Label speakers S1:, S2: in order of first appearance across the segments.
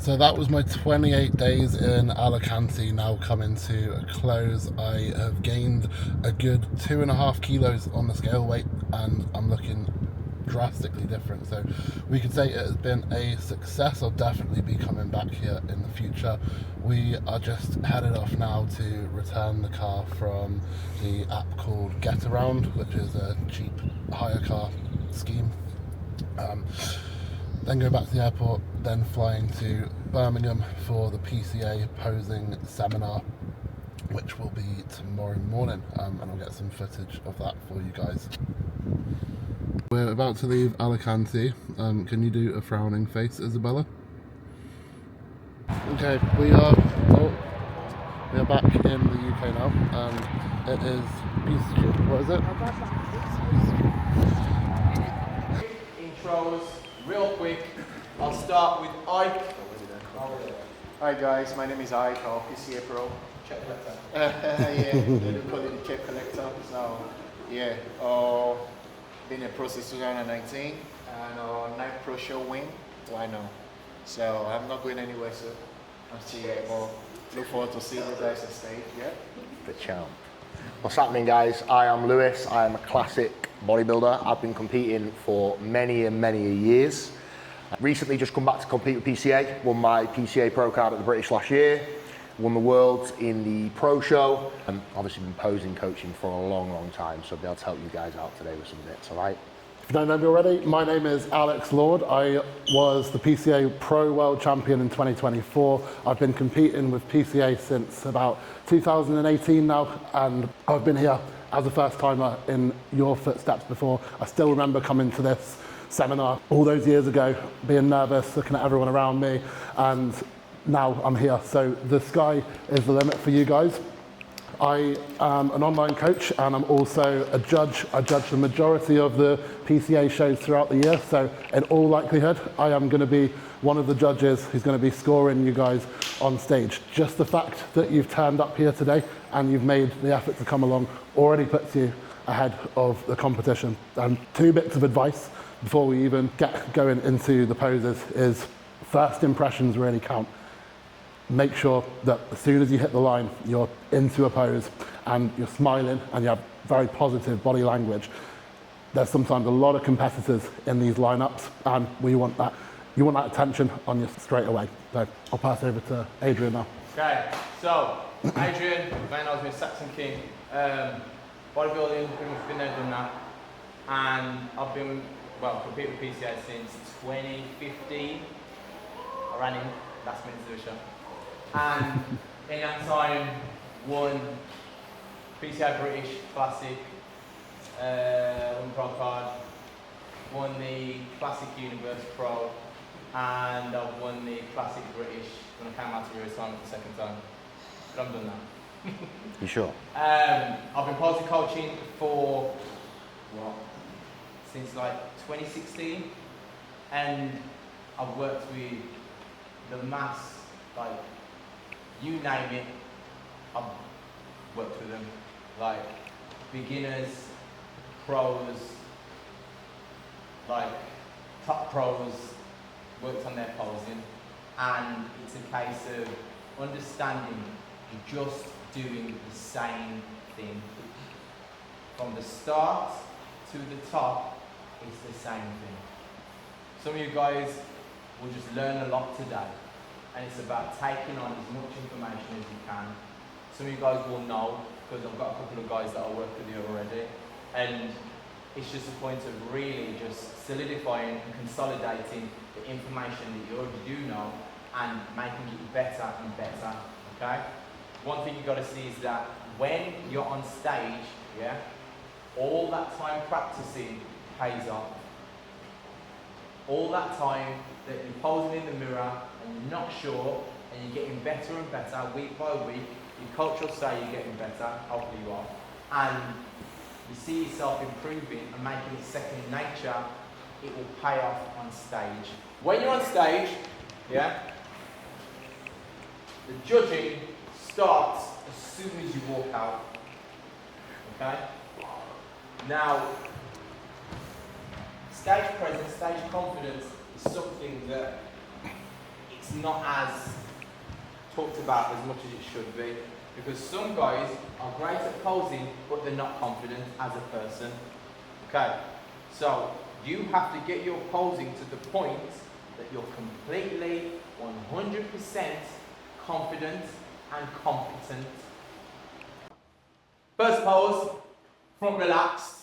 S1: So that was my 28 days in Alicante now coming to a close. I have gained a good 2.5 kilos on the scale weight and I'm looking drastically different. So we could say it has been a success. I'll definitely be coming back here in the future. We are just headed off now to return the car from the app called Get Around, which is a cheap hire car scheme. Then go back to the airport, then flying to Birmingham for the PCA posing seminar, which will be tomorrow morning, and I'll get some footage of that for you guys. We're about to leave Alicante. Can you do a frowning face, Isabella? Okay, we are back in the UK now, and it is Bistro. What is it?
S2: Intros, real quick. I'll start with Ike.
S3: Hi guys, my name is Ike, or PCA Pro.
S2: Check collector.
S3: Yeah, they do call it the check collector. So, yeah, been a pro since 2019, and 9 Pro show win. Why not? So I'm not going anywhere soon. I'm still here, but look forward to seeing you guys on stage. Yeah.
S4: The champ. What's happening, guys? I am Lewis. I am a classic bodybuilder. I've been competing for many and many years. Recently just come back to compete with PCA, won my PCA Pro card at the British last year, won the Worlds in the Pro Show, and obviously been posing coaching for a long, long time, so I'll be able to help you guys out today with some bits, all right?
S1: If you don't know me already, my name is Alex Lord. I was the PCA Pro World Champion in 2024. I've been competing with PCA since about 2018 now, and I've been here as a first timer in your footsteps before. I still remember coming to this seminar all those years ago, being nervous, looking at everyone around me, and now I'm here. So the sky is the limit for you guys. I am an online coach and I'm also a judge. I judge the majority of the PCA shows throughout the year. So in all likelihood, I am going to be one of the judges who's going to be scoring you guys on stage. Just the fact that you've turned up here today and you've made the effort to come along already puts you ahead of the competition. And 2 bits of advice before we even get going into the poses is first impressions really count. Make sure that as soon as you hit the line, you're into a pose and you're smiling and you have very positive body language. There's sometimes a lot of competitors in these lineups and you want that attention on you straight away. So I'll pass over to Adrian now.
S2: Okay, so Adrian, man, I was with Saxon King. Bodybuilding, pretty much been there, done that. And I've been, competing with PCA since 2015. I ran in last minute to the show. And in that time, won PCA British Classic, won Pro card, won the Classic Universe Pro, and I've won the Classic British when I came out to retirement the second time. But I'm done now.
S4: You sure?
S2: I've been posing coaching for, since like 2016, and I've worked with the mass, like, you name it, I've worked with them. Like beginners, pros, like top pros, worked on their posing. And it's a case of understanding you're just doing the same thing. From the start to the top, it's the same thing. Some of you guys will just learn a lot today. And it's about taking on as much information as you can. Some of you guys will know, because I've got a couple of guys that I work with you already. And it's just a point of really just solidifying and consolidating the information that you already do know and making it better and better, okay? One thing you've got to see is that when you're on stage, all that time practicing pays off. All that time that you're posing in the mirror and you're not sure and you're getting better and better week by week, your coach will say you're getting better, hopefully you are, and you see yourself improving and making it second nature, it will pay off on stage. When you're on stage, the judging starts as soon as you walk out, okay? Now, stage presence, stage confidence is something that it's it's not as talked about as much as it should be, because some guys are great at posing, but they're not confident as a person. Okay, so you have to get your posing to the point that you're completely 100% confident and competent. First pose, front relaxed.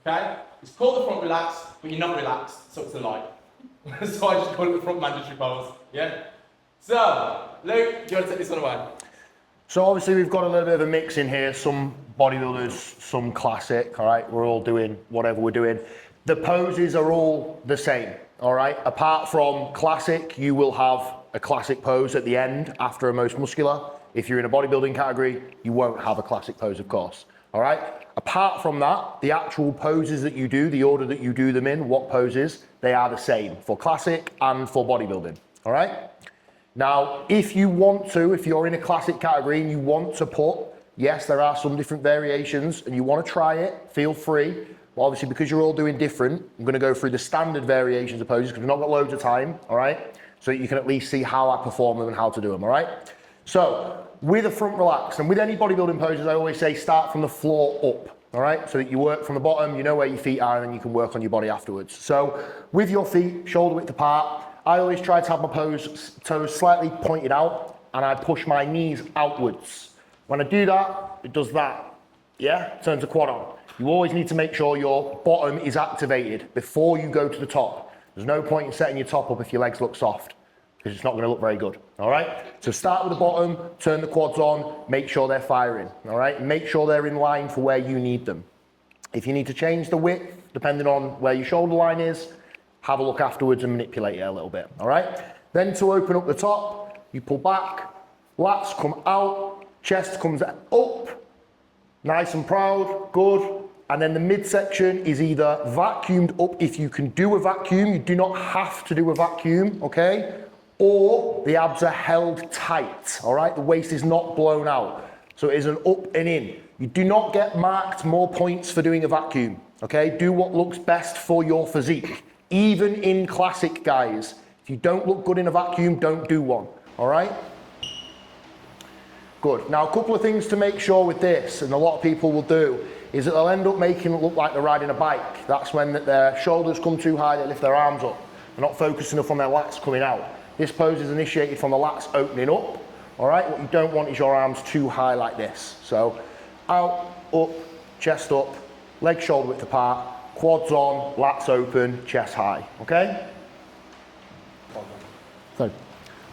S2: Okay, it's called the front relaxed, but you're not relaxed, so it's a lie. So I just call it the front mandatory pose. Yeah. So, Luke, do you want to take this one away?
S4: So obviously we've got a little bit of a mix in here, some bodybuilders, some classic, all right? We're all doing whatever we're doing. The poses are all the same, all right? Apart from classic, you will have a classic pose at the end after a most muscular. If you're in a bodybuilding category, you won't have a classic pose, of course, all right? Apart from that, the actual poses that you do, the order that you do them in, what poses, they are the same for classic and for bodybuilding, all right? Now, if you want to, if you're in a classic category and you want to put, yes, there are some different variations and you want to try it, feel free. But obviously, because you're all doing different, I'm going to go through the standard variations of poses because we've not got loads of time, all right? So you can at least see how I perform them and how to do them, all right? So, with a front relaxed, and with any bodybuilding poses, I always say start from the floor up, all right? So that you work from the bottom, you know where your feet are, and then you can work on your body afterwards. So, with your feet shoulder width apart, I always try to have my toes slightly pointed out, and I push my knees outwards. When I do that, it does that, yeah? Turns the quad on. You always need to make sure your bottom is activated before you go to the top. There's no point in setting your top up if your legs look soft, because it's not gonna look very good, all right? So start with the bottom, turn the quads on, make sure they're firing, all right? Make sure they're in line for where you need them. If you need to change the width, depending on where your shoulder line is, have a look afterwards and manipulate it a little bit, all right? Then to open up the top, you pull back, lats come out, chest comes up, nice and proud, good. And then the midsection is either vacuumed up if you can do a vacuum, you do not have to do a vacuum, okay? Or the abs are held tight, all right? The waist is not blown out. So it is an up and in. You do not get marked more points for doing a vacuum, okay? Do what looks best for your physique. Even in classic, guys, if you don't look good in a vacuum, don't do one, all right? Good. Now, a couple of things to make sure with this, and a lot of people will do, is that they'll end up making it look like they're riding a bike. That's when their shoulders come too high, they lift their arms up. They're not focused enough on their lats coming out. This pose is initiated from the lats opening up, all right? What you don't want is your arms too high like this. So, out, up, chest up, legs shoulder width apart, quads on, lats open, chest high, okay?
S1: So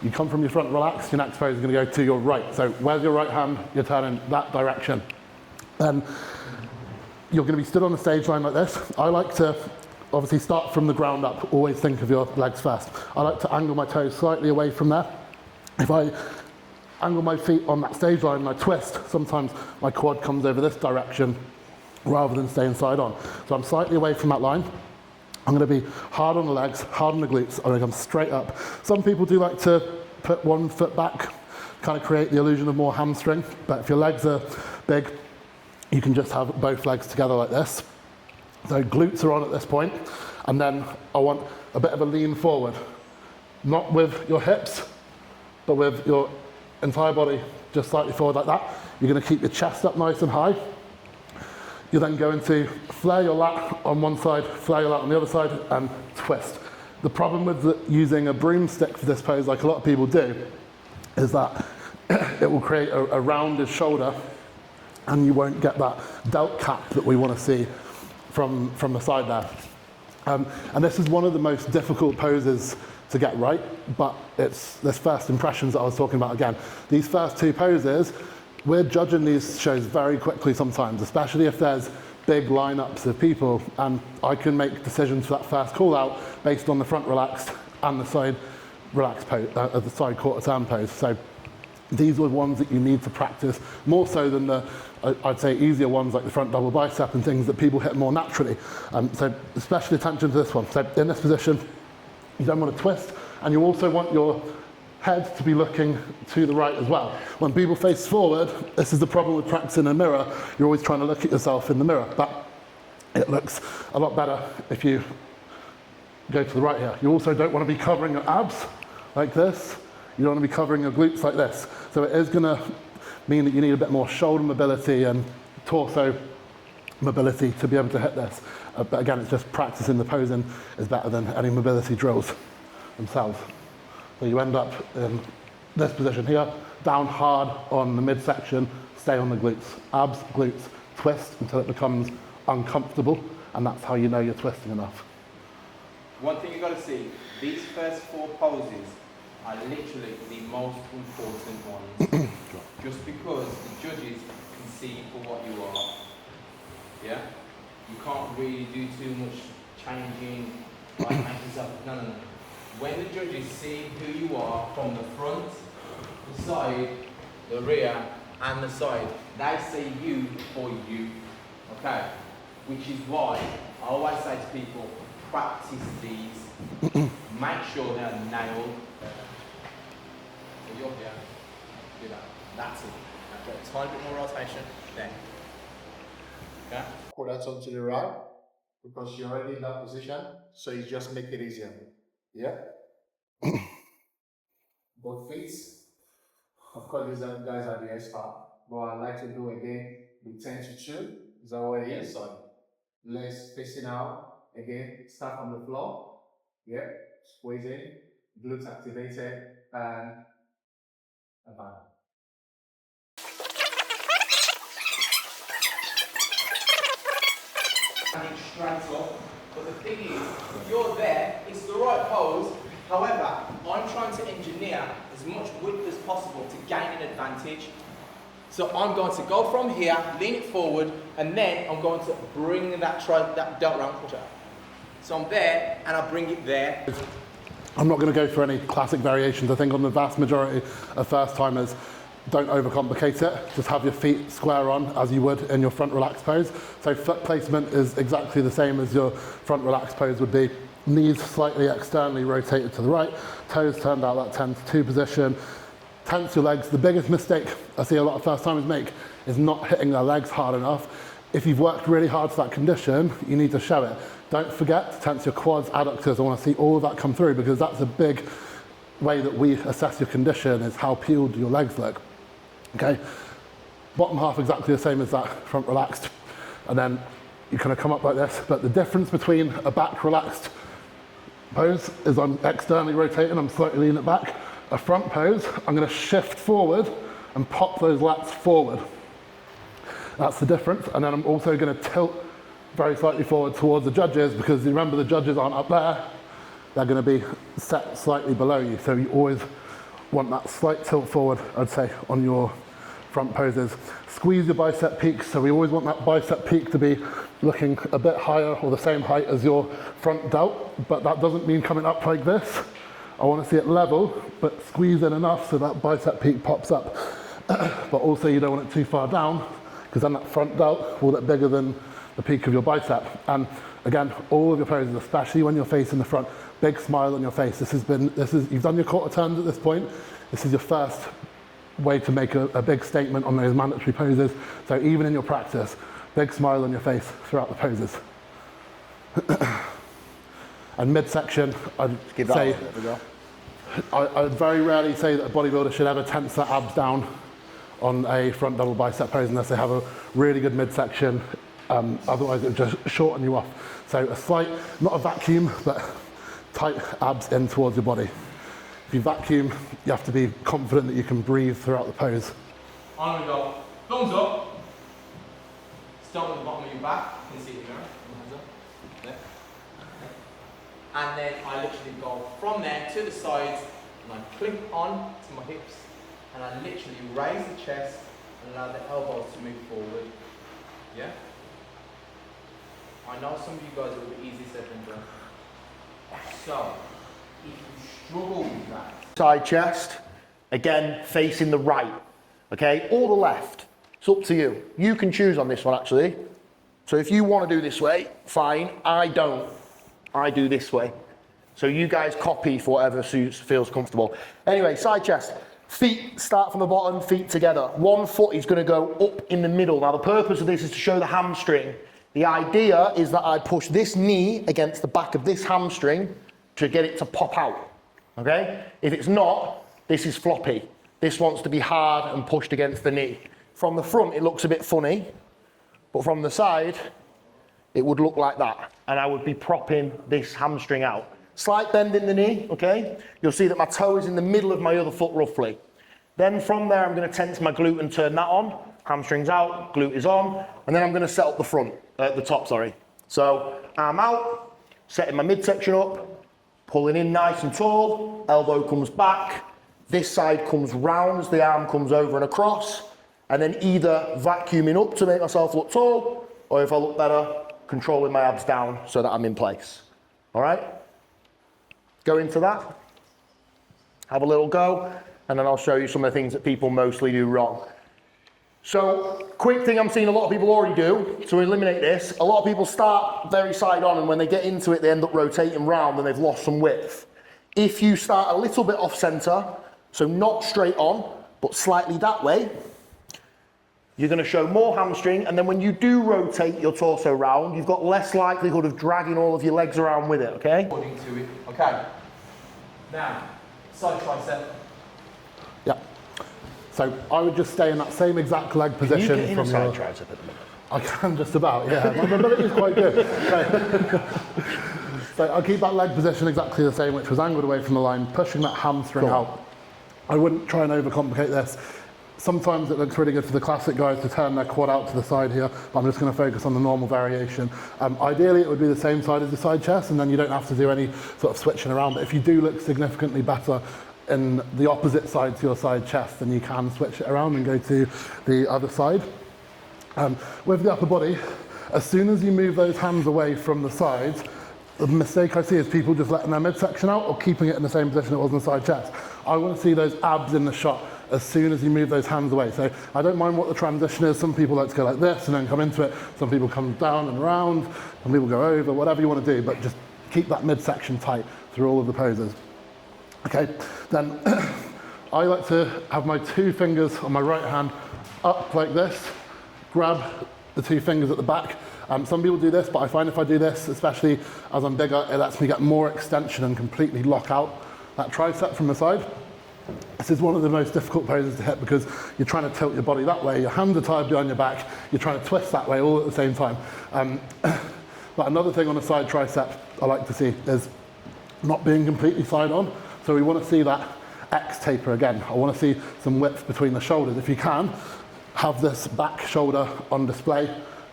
S1: you come from your front relaxed, your next pose is going to go to your right. So where's your right hand? You're turning that direction. Then you're going to be stood on the stage line like this. I like to obviously start from the ground up, always think of your legs first. I like to angle my toes slightly away from there. If I angle my feet on that stage line and I twist, sometimes my quad comes over this direction rather than staying side on. So I'm slightly away from that line. I'm going to be hard on the legs, hard on the glutes. I'm going to come straight up. Some people do like to put one foot back, kind of create the illusion of more hamstring. But if your legs are big, you can just have both legs together like this. So glutes are on at this point. And then I want a bit of a lean forward. Not with your hips, but with your entire body just slightly forward like that. You're going to keep your chest up nice and high. You're then going to flare your lat on one side, flare your lat on the other side, and twist. The problem with using a broomstick for this pose, like a lot of people do, is that it will create a rounded shoulder, and you won't get that delt cap that we want to see from the side there. And this is one of the most difficult poses to get right, but it's this first impressions that I was talking about again. These first two poses, we're judging these shows very quickly sometimes, especially if there's big lineups of people, and I can make decisions for that first call out based on the front relaxed and the side relaxed pose, the side quarter turn pose. So these are ones that you need to practice more so than the, I'd say, easier ones like the front double bicep and things that people hit more naturally. So especially attention to this one. So in this position, you don't want to twist, and you also want your head to be looking to the right as well. When people face forward, this is the problem with practicing in a mirror. You're always trying to look at yourself in the mirror, but it looks a lot better if you go to the right here. You also don't want to be covering your abs like this. You don't want to be covering your glutes like this. So it is going to mean that you need a bit more shoulder mobility and torso mobility to be able to hit this. But again, it's just practicing the posing is better than any mobility drills themselves. So you end up in this position here, down hard on the midsection, stay on the glutes. Abs, glutes, twist until it becomes uncomfortable, and that's how you know you're twisting enough.
S2: One thing you've got to see, these first 4 poses are literally the most important ones. Just because the judges can see you for what you are. Yeah? You can't really do too much changing, like make yourself. No. When the judges see who you are from the front, the side, the rear, and the side, they see you for you. Okay? Which is why I always say to people, practice these. Make sure they're nailed. So you're here. Do that. That's it. Get a tiny bit more rotation. Then. Okay?
S3: Put that on to the right because you're already in that position, so you just make it easier. Yeah? Both feet. Of course, these guys are the expert, but I like to do again the 10 to 2. Is that what it is? Sorry. Legs facing out. Again, start from the floor. Yeah, squeezing, glutes activated, and back.
S2: Straight up, but the thing is, if you're there, it's the right pose. However, I'm trying to engineer as much width as possible to gain an advantage. So I'm going to go from here, lean it forward, and then I'm going to bring that delt round push up. So I'm there, and I bring it there.
S1: I'm not going to go through any classic variations. I think on the vast majority of first timers, don't overcomplicate it. Just have your feet square on as you would in your front relaxed pose. So foot placement is exactly the same as your front relaxed pose would be. Knees slightly externally rotated to the right, toes turned out that 10 to 2 position. Tense your legs. The biggest mistake I see a lot of first timers make is not hitting their legs hard enough. If you've worked really hard for that condition, you need to show it. Don't forget to tense your quads, adductors. I want to see all of that come through because that's a big way that we assess your condition is how peeled your legs look. Okay, bottom half exactly the same as that, front relaxed, and then you kind of come up like this, but the difference between a back relaxed pose is I'm externally rotating, I'm slightly leaning it back. A front pose, I'm going to shift forward and pop those lats forward. That's the difference, and then I'm also going to tilt very slightly forward towards the judges because remember the judges aren't up there, they're going to be set slightly below you, so you always want that slight tilt forward, I'd say, on your front poses. Squeeze your bicep peaks, so we always want that bicep peak to be looking a bit higher or the same height as your front delt, but that doesn't mean coming up like this. I want to see it level, but squeeze in enough so that bicep peak pops up. But also you don't want it too far down, because then that front delt will look bigger than the peak of your bicep. And again, all of your poses, especially when you're facing the front, big smile on your face. You've done your quarter turns at this point. This is your first way to make a big statement on those mandatory poses. So even in your practice, big smile on your face throughout the poses. And midsection, I'd say, I very rarely say that a bodybuilder should ever tense their abs down on a front double bicep pose unless they have a really good midsection. Otherwise it would just shorten you off. So a slight, not a vacuum, but tight abs in towards your body. If you vacuum, you have to be confident that you can breathe throughout the pose.
S2: On we go. Thumbs up. Start with the bottom of your back. You can see it in the mirror. Hands up. There. And then I literally go from there to the sides and I clip on to my hips and I literally raise the chest and allow the elbows to move forward. Yeah? I know some of you guys it will be easy said than done. So, if you struggle with that.
S4: Side chest, again, facing the right, okay? Or the left. It's up to you. You can choose on this one, actually. So if you want to do this way, fine. I don't. I do this way. So you guys copy for whatever feels comfortable. Anyway, side chest. Feet start from the bottom, feet together. One foot is going to go up in the middle. Now, the purpose of this is to show the hamstring. The idea is that I push this knee against the back of this hamstring to get it to pop out, okay? If it's not, This is floppy. This wants to be hard and pushed against the knee. From the front, it looks a bit funny, but from the side, it would look like that. And I would be propping this hamstring out. Slight bend in the knee, okay? You'll see that my toe is in the middle of my other foot roughly. Then from there, I'm gonna tense my glute and turn that on. Hamstring's out, glute is on, and then I'm gonna set up the top, sorry. So arm out, setting my midsection up, pulling in nice and tall, elbow comes back, this side comes round as the arm comes over and across, and then either vacuuming up to make myself look tall, or if I look better, controlling my abs down so that I'm in place. All right? Go into that, have a little go, and then I'll show you some of the things that people mostly do wrong. So, quick thing I'm seeing a lot of people already do to eliminate this, a lot of people start very side on, and when they get into it, they end up rotating round and they've lost some width. If you start a little bit off center, so not straight on, but slightly that way, you're gonna show more hamstring, and then when you do rotate your torso round, you've got less likelihood of dragging all of your legs around with it, okay?
S2: According to it. Okay. Now, side tricep.
S1: Yeah. So I would just stay in that same exact leg position.
S4: Can you get in a
S1: from
S4: side
S1: your...
S4: tricep at the minute?
S1: I can just about, yeah. My mobility is quite good. So I keep that leg position exactly the same, which was angled away from the line, pushing that hamstring out. I wouldn't try and overcomplicate this. Sometimes it looks really good for the classic guys to turn their quad out to the side here, but I'm just going to focus on the normal variation. Ideally, it would be the same side as the side chest, and then you don't have to do any sort of switching around. But if you do look significantly better in the opposite side to your side chest, then you can switch it around and go to the other side. With the upper body, as soon as you move those hands away from the sides, the mistake I see is people just letting their midsection out or keeping it in the same position it was in the side chest. I want to see those abs in the shot as soon as you move those hands away. So I don't mind what the transition is. Some people like to go like this and then come into it. Some people come down and around. Some people go over, whatever you want to do, but just keep that midsection tight through all of the poses. Okay, then I like to have my two fingers on my right hand up like this, grab the two fingers at the back. Some people do this, but I find if I do this, especially as I'm bigger, it lets me get more extension and completely lock out that tricep from the side. This is one of the most difficult poses to hit because you're trying to tilt your body that way, your hands are tied behind your back, you're trying to twist that way all at the same time. But another thing on a side tricep I like to see is not being completely side on. So we want to see that X taper again. I want to see some width between the shoulders. If you can, have this back shoulder on display,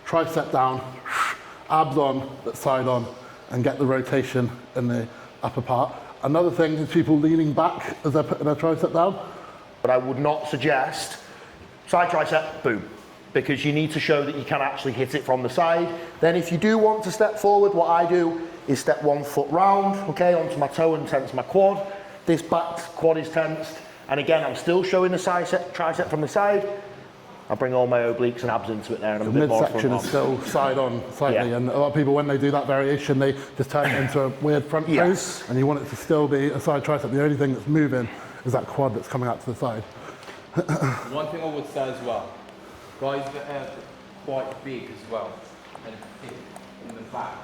S1: tricep down, abs on, but side on, and get the rotation in the upper part. Another thing is people leaning back as they're putting their tricep down.
S4: But I would not suggest side tricep, boom, because you need to show that you can actually hit it from the side. Then if you do want to step forward, what I do is step 1 foot round, okay, onto my toe and tense my quad. This back quad is tensed. And again, I'm still showing the tricep from the side. I bring all my obliques and abs into it there, and I'm a bit more front on.
S1: Midsection is still side on slightly, yeah. And a lot of people, when they do that variation, they just turn it into a weird front pose, and you want it to still be a side tricep. The only thing that's moving is that quad that's coming out to the side.
S2: One thing I would say as well, guys that are quite big as well and thick in the back,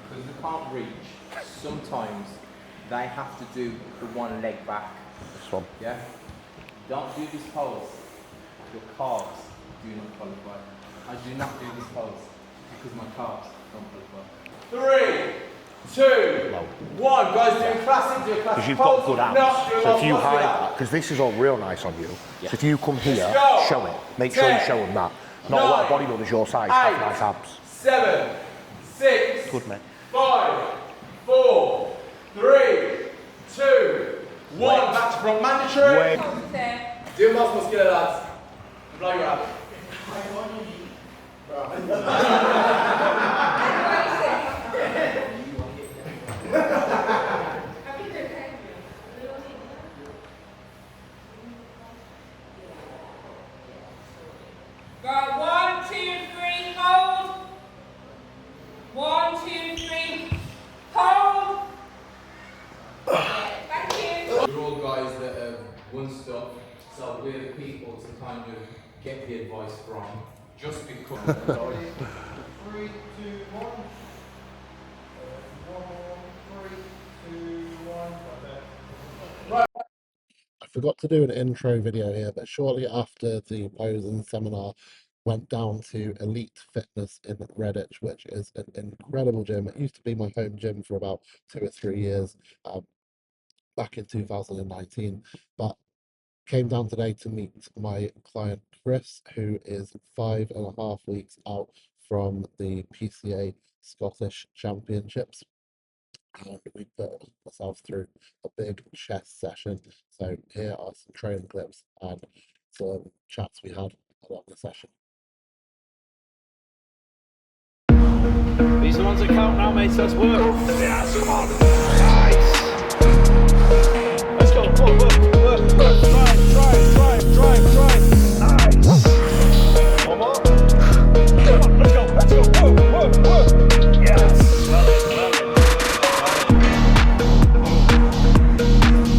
S2: because they can't reach, sometimes they have to do the one leg back.
S4: This one.
S2: Yeah? Don't do this pose. Your calves do not qualify. I do not do this pose because my calves don't qualify. 3, 2, 1. Guys, do a classic, do a classic.
S4: Because you've got good abs. So if you hide that, because this is all real nice on you. Yeah. So if you come here, show it. Make sure you show them that. Not a lot of bodybuilders your size have nice abs.
S2: 7, 6,
S4: good, mate.
S2: 5, 4, 3, 2, 1. Back to front mandatory. Do most muscular lads. Blow your ab.
S5: Right, 1, 2, 3, hold. 1, 2, 3, hold. Thank you.
S2: We're all guys that have won stuff, so we're the people to kind of get the advice from. Just because. 3, 2, 1. 1, 3, 2, 1.
S1: forgot to do an intro video here, but shortly after the posing seminar, went down to Elite Fitness in Redditch, which is an incredible gym. It used to be my home gym for about 2 or 3 years, back in 2019, but came down today to meet my client Chris, who is 5.5 weeks out from the PCA Scottish Championships. And we put ourselves through a big chest session. So here are some training clips and some chats we had along the session.
S6: These are the ones that count now, mate, so let's work. Yes, come on. Nice. Let's go, work. Drive. Nice. One more. Come on, let's go, work. Yes. Well in.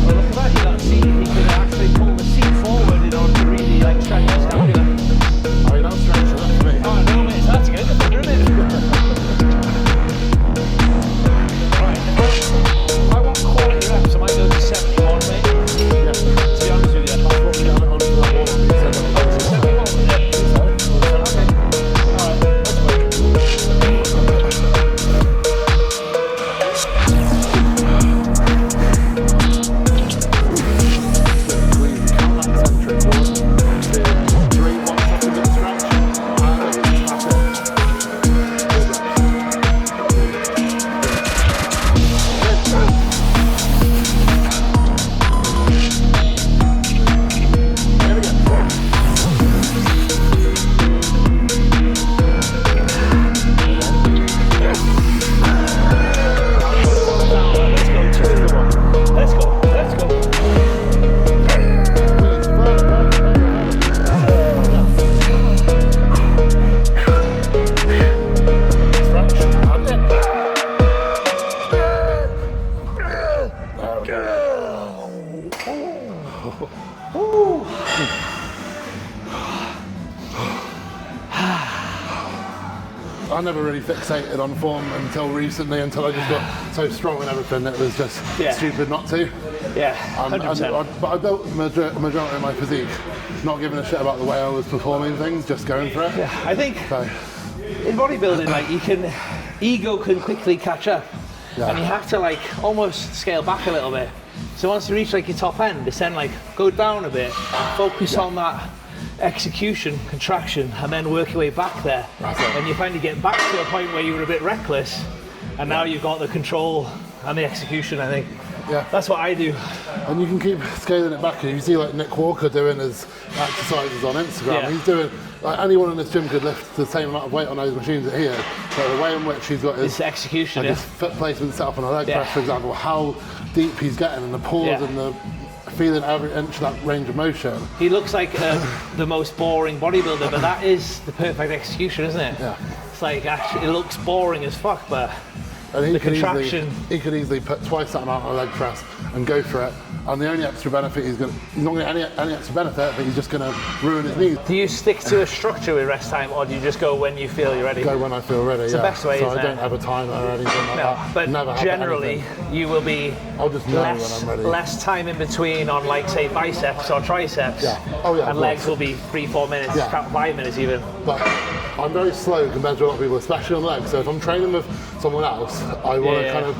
S6: Well, look at that, you got to see he could actually pull the seat forward in order to really like stretch his scapula.
S1: Oh, you don't stretch that for me.
S6: Oh, no, mate, that's good, isn't it? I want quality reps, I might go to 71, mate.
S1: Yeah.
S6: To be honest with you,
S1: That's what we done on that wall.
S6: 71, yeah. Okay. Alright, let's work.
S1: We count that centric one, 2, 3, 1 second stretch, and that's it. There we go.
S6: Let's go, 2 in the 1. Let's go.
S1: I never really fixated on form until recently, until I just got so strong and everything that it was just stupid not to.
S6: Yeah, 100%.
S1: But I built the majority of my physique, not giving a shit about the way I was performing things, just going for it.
S6: Yeah, I think
S1: So,
S6: in bodybuilding, like ego can quickly catch up,
S1: Yeah.
S6: and you have to like almost scale back a little bit. So once you reach like your top end, it's then like go down a bit, focus on that execution, contraction, and then work your way back there.
S1: That's it.
S6: And you finally get back to a point where you were a bit reckless, and now you've got the control and the execution. I think
S1: yeah.
S6: that's what I do.
S1: And you can keep scaling it back. You see like Nick Walker doing his exercises on Instagram.
S6: Yeah.
S1: He's doing, like anyone in this gym could lift the same amount of weight on those machines that he is. But the way in which he's got his
S6: It's execution,
S1: his foot placement set up on a leg
S6: Yeah.
S1: press, for example, how deep he's getting and the pause
S6: Yeah.
S1: and the feeling every inch of that range of motion.
S6: He looks like the most boring bodybuilder, but that is the perfect execution, isn't it?
S1: Yeah.
S6: It's like, actually, it looks boring as fuck, but
S1: And he
S6: the
S1: could
S6: contraction.
S1: he could easily put twice that amount on a leg press and go for it. And the only extra benefit he's not going to get any extra benefit, but he's just going to ruin his knees.
S6: Do you stick to a structure with rest time, or do you just go when you feel you're ready?
S1: Go when I feel ready.
S6: It's the best way,
S1: So
S6: isn't
S1: I
S6: it?
S1: don't have a timer or anything like
S6: No,
S1: that.
S6: but
S1: Never have
S6: generally
S1: anything.
S6: you will be
S1: I'll just know when I'm ready.
S6: less time in between on, like, say, biceps or triceps.
S1: Yeah. Oh, yeah, of
S6: And legs
S1: course.
S6: will be 3-4 minutes,
S1: Yeah.
S6: 5 minutes even.
S1: But I'm very slow compared to a lot of people, especially on legs. So if I'm training with someone else, I want to
S6: Yeah.
S1: kind of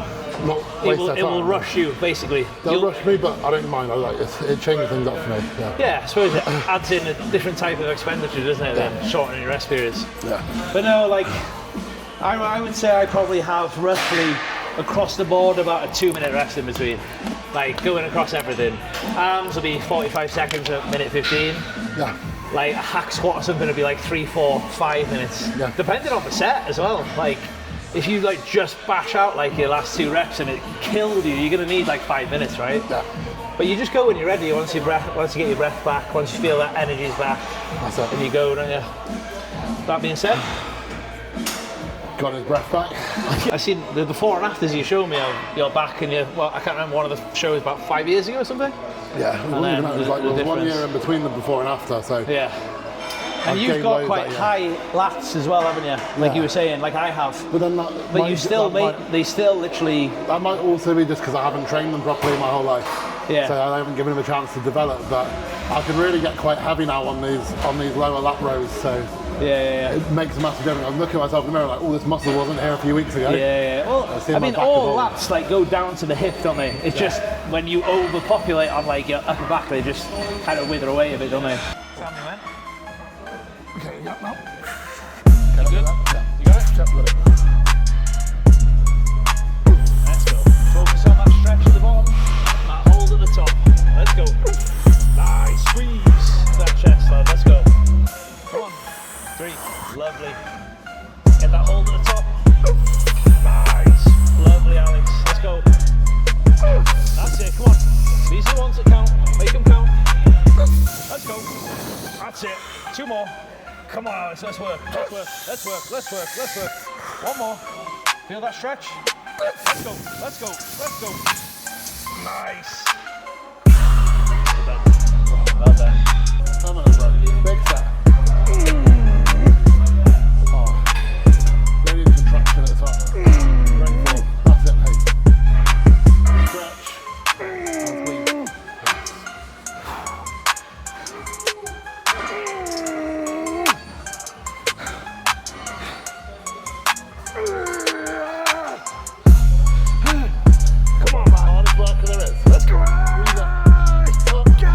S1: not
S6: It
S1: waste
S6: will,
S1: their
S6: it
S1: time.
S6: will rush you, basically.
S1: They'll
S6: You'll-
S1: rush me, but I don't mind. I like it. It changes things up for me. Yeah.
S6: Yeah, I suppose it adds in a different type of expenditure, doesn't it, than shortening your rest periods.
S1: Yeah.
S6: But no, like, I would say I probably have roughly across the board about a 2-minute rest in between. Like, going across everything. Arms will be 45 seconds at minute 15.
S1: Yeah.
S6: Like, a hack squat or something will be like 3, 4, 5 minutes.
S1: Yeah.
S6: Depending on the set as well. Like, if you like just bash out like your last 2 reps and it killed you, you're gonna need like 5 minutes, right?
S1: Yeah.
S6: But you just go when you're ready. Once you get your breath back, once you feel that energy's back,
S1: That's it.
S6: and you go, don't you? That being said,
S1: Got his breath back.
S6: I seen the before and afters you showed me of your back and your, well, I can't remember, one of the shows about 5 years ago or something.
S1: Yeah. It wasn't even that. It was like
S6: the
S1: there was 1
S6: difference.
S1: year in between the before and after. So
S6: Yeah. And
S1: I've
S6: you've
S1: gained
S6: got
S1: loads
S6: quite
S1: that year.
S6: high lats as well, haven't you? Like
S1: Yeah.
S6: you were saying, like I have.
S1: But then that
S6: But
S1: might-
S6: you still
S1: that might-
S6: they still literally.
S1: That might also be just because I haven't trained them properly my whole life.
S6: Yeah.
S1: So I haven't given him a chance to develop, but I can really get quite heavy now on these lower lat rows. So
S6: Yeah.
S1: it makes a massive difference. I'm looking at myself in the mirror like, oh, this muscle wasn't here a few weeks ago.
S6: Yeah. Well, I mean, all lats like go down to the hip, don't they? It's just when you overpopulate on like your upper back, they just kind of wither away a bit, don't they? Tell me when.
S1: Okay, yeah, no.
S6: You good?
S1: Yeah.
S6: You got it?
S1: Yep, got it.
S6: Let's go. Focus on that stretch at the bottom. That hold at the top. Let's go. Nice. Squeeze that chest, lad. Let's go. Come on. 3. Lovely. Get that hold at the top. Nice. Lovely, Alex. Let's go. That's it. Come on. These are the ones that count. Make them count. Let's go. That's it. 2 more. Come on, Alex. Let's work. Let's work. Let's work. Let's work. Let's work. 1 more. Feel that stretch? Let's go. Let's go. Let's go. Nice. Well done. Well done.
S1: Come on, bro. Big set. Oh. Really contraction at the top. Great form. That's it, hey. Stretch. And squeeze. Come on, man. Hardest worker there is. Let's go. Breathe up. And again.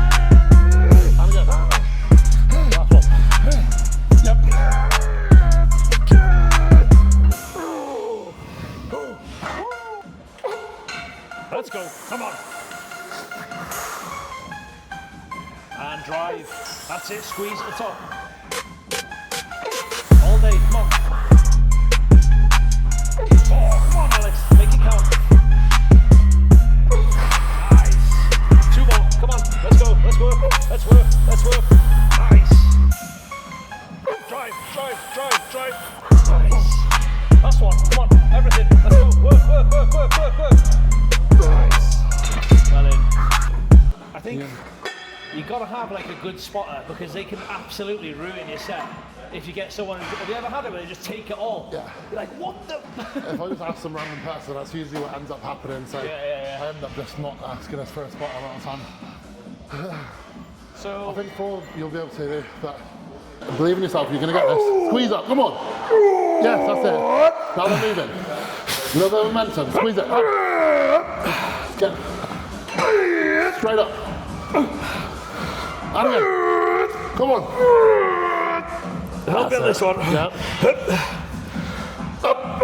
S1: Last one. Yep.
S6: Let's go. Come on. And drive. That's it. Squeeze at the top. All day. Come on. Oh, come on, Alex. Make it count. Nice. 2 more. Come on. Let's go. Let's work. Let's work. Let's work. Nice. Drive. Drive. Drive. Drive. Nice. Last one. Come on. Everything. Let's go. Work. Work. Work. Work. Work. Work. Nice. Well in. I think you got to have like a good spotter because they can absolutely ruin your set. If you get someone, have you ever had it where they just take it all?
S1: Yeah.
S6: You're like, what the?
S1: If I just ask some random person, that's usually what ends up happening. So
S6: Yeah.
S1: I end up just not asking us for a spot a lot of time. I
S6: So,
S1: think 4 you'll be able to do, but believe in yourself, you're going to get this. Squeeze up, come on. Yes, that's it. Now they're moving. A little bit of momentum, squeeze it. Up. Get straight up. And again. Come on.
S6: help get this one.
S1: Yep.
S6: Up.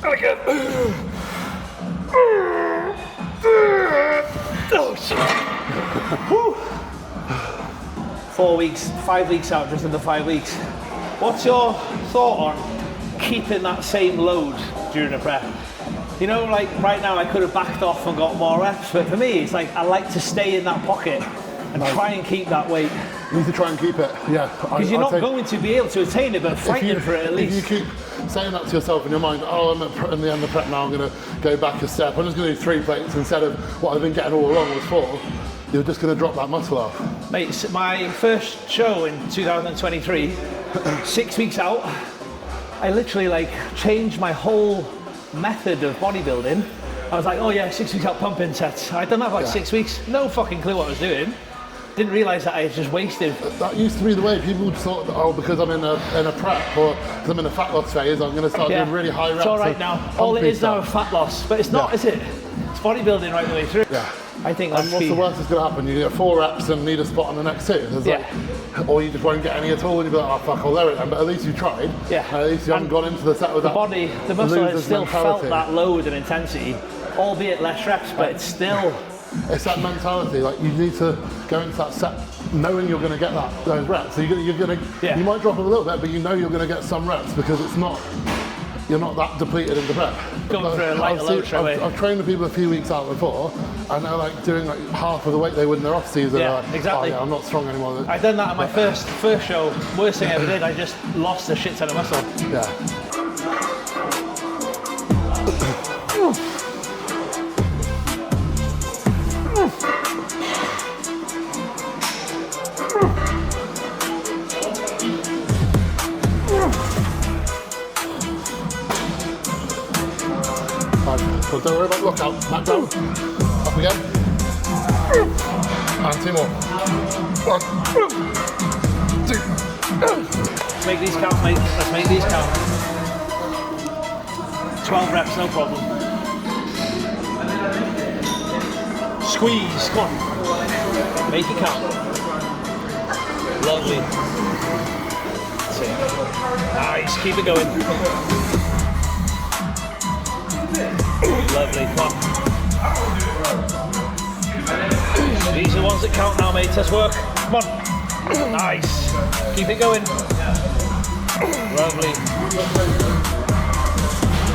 S6: And again. Oh, shit. Whew. 4 weeks, 5 weeks out, just under 5 weeks. What's your thought on keeping that same load during a prep? You know, like right now I could have backed off and got more reps, but for me, it's like I like to stay in that pocket and try and keep that weight.
S1: You need to try and keep it, yeah.
S6: Because you're not going to be able to attain it, but fighting for it at least.
S1: If you keep saying that to yourself in your mind, oh, I'm in the end of prep now, I'm going to go back a step, I'm just going to do 3 plates instead of what I've been getting all along was 4, you're just going to drop that muscle off.
S6: Mate, my first show in 2023, 6 weeks out, I literally like changed my whole method of bodybuilding. I was like, oh yeah, 6 weeks out pumping sets. I'd done that for like 6 weeks, no fucking clue what I was doing. Didn't realise that I had just wasted.
S1: That used to be the way people thought, oh, because I'm in a prep or because I'm in a fat loss phase, I'm going to start doing really high reps.
S6: It's all right now. All it is now is fat loss, but it's not, is it? It's bodybuilding right the way through.
S1: Yeah.
S6: I think that's
S1: and what's
S6: key.
S1: the worst that's going to happen? You get 4 reps and need a spot on the next 2. There's like, or you just won't get any at all and you'll be like, oh fuck, I'll lower it then. But at least you tried.
S6: Yeah.
S1: At least you haven't gone into the set with that.
S6: The body, the muscle has still
S1: mentality.
S6: felt that load and intensity, albeit less reps, but it's still.
S1: It's that mentality. Like you need to go into that set knowing you're going to get those reps. So you're going to, you might drop them a little bit, but you know you're going to get some reps because it's not. You're not that depleted in the prep.
S6: Going through a lighter load straight away.
S1: I've trained the people a few weeks out before, and they're like doing like half of the weight they would in their off season.
S6: Yeah,
S1: like,
S6: exactly.
S1: Oh, yeah, I'm not strong anymore.
S6: I done that at my first show. Worst thing I ever did. I just lost a shit ton of muscle.
S1: Yeah. So don't worry about lookout. Back down. Up again. And 2 more. 1, 2.
S6: Let's make these count, mate. Let's make these count. 12 reps, no problem. Squeeze, come on. Make it count. Lovely. That's it. Nice, keep it going. Lovely, come on. These are the ones that count now, mate. Let's work. Come on. Nice. Keep it going. Lovely.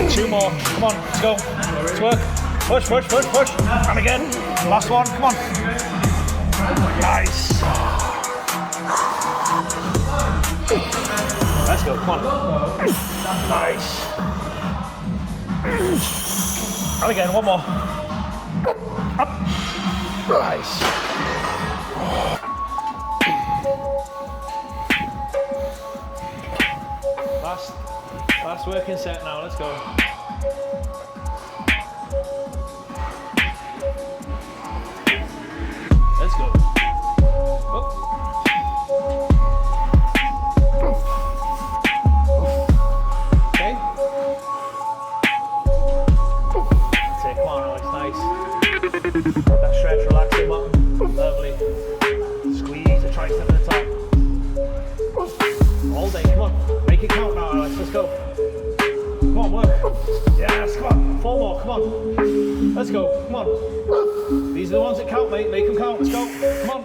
S6: 2 more. Come on, let's go. Let's work. Push, push, push, push. And again. Last one. Come on. Nice. Let's go. Come on. Nice. And again, 1 more. Up. Nice. Last working set now, let's go. Let's go. Oh. Okay. That's it, come on, Alex, nice. That stretch, relaxing button. Lovely. Squeeze the tricep at the top. All day, come on. Make it count now, Alex, let's go. Come on, work. Yes, come on. 4 more, come on. Let's go, come on. These are the ones that count, mate. Make them count, let's go. Come on.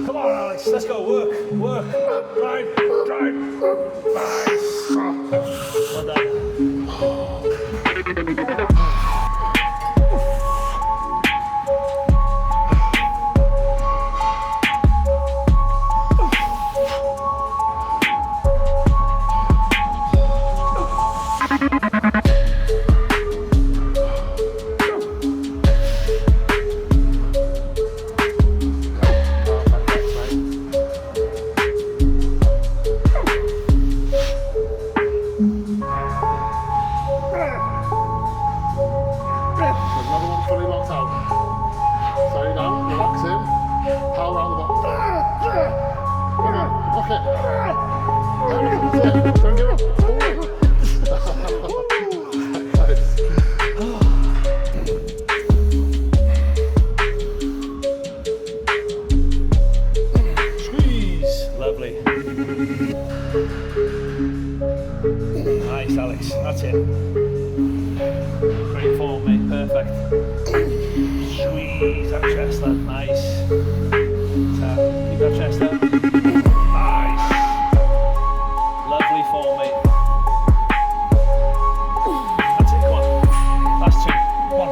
S6: Come on, Alex, let's go. Work, work. Drive, drive. Nice. Well done.
S1: Another one fully locked out. Slow down, relax in. Power around the bottom. Come on, lock it. That's it. Don't give up.
S6: Squeeze. Lovely. Nice, Alex. That's it. Great form, mate. Perfect. Squeeze that chest there. Nice. Keep that chest there. Nice. Lovely form, mate. That's it. Come on. Last 2. Come on.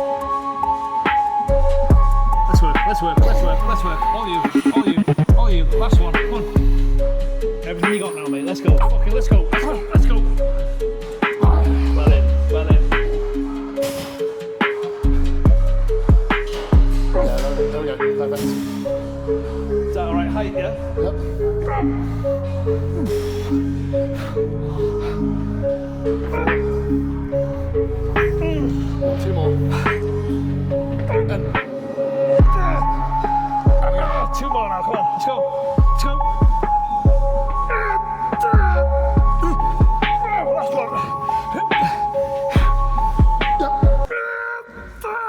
S6: Let's work. Let's work. Let's work. Let's work. All you. All you. All you. Last one. Come on. Everything you got now, mate. Let's go. Fucking let's go. Let's go. Let's go. Well in. Well in.
S1: Yeah, there we go. Perfect.
S6: Is that alright height, yeah?
S1: Yep. 2 more. And
S6: 2 more now, come on, let's go. Let's go. Last one.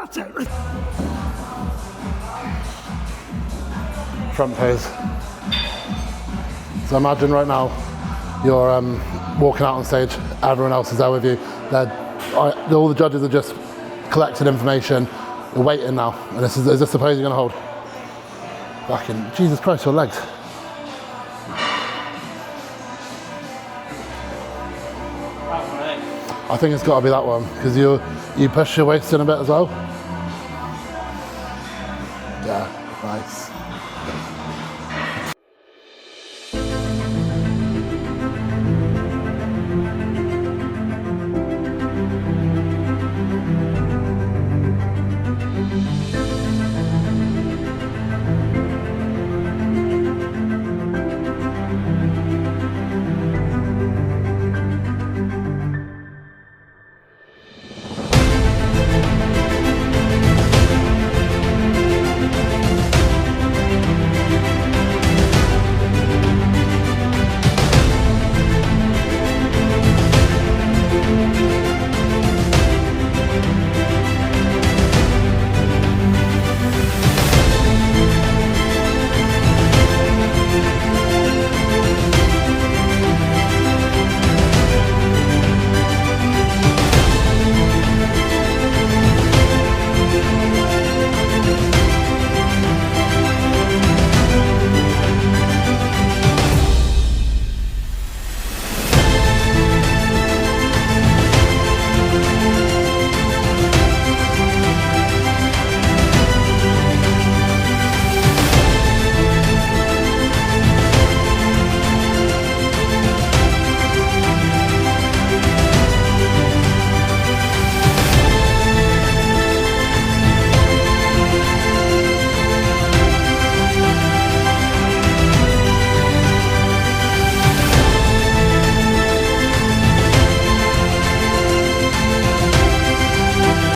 S6: That's it.
S1: front pose. So imagine right now you're walking out on stage, everyone else is there with you. All the judges are just collecting information. You're waiting now, and is this the pose you're going to hold? Fucking Jesus Christ, your legs. I think it's got to be that one because you push your waist in a bit as well. Yeah, nice.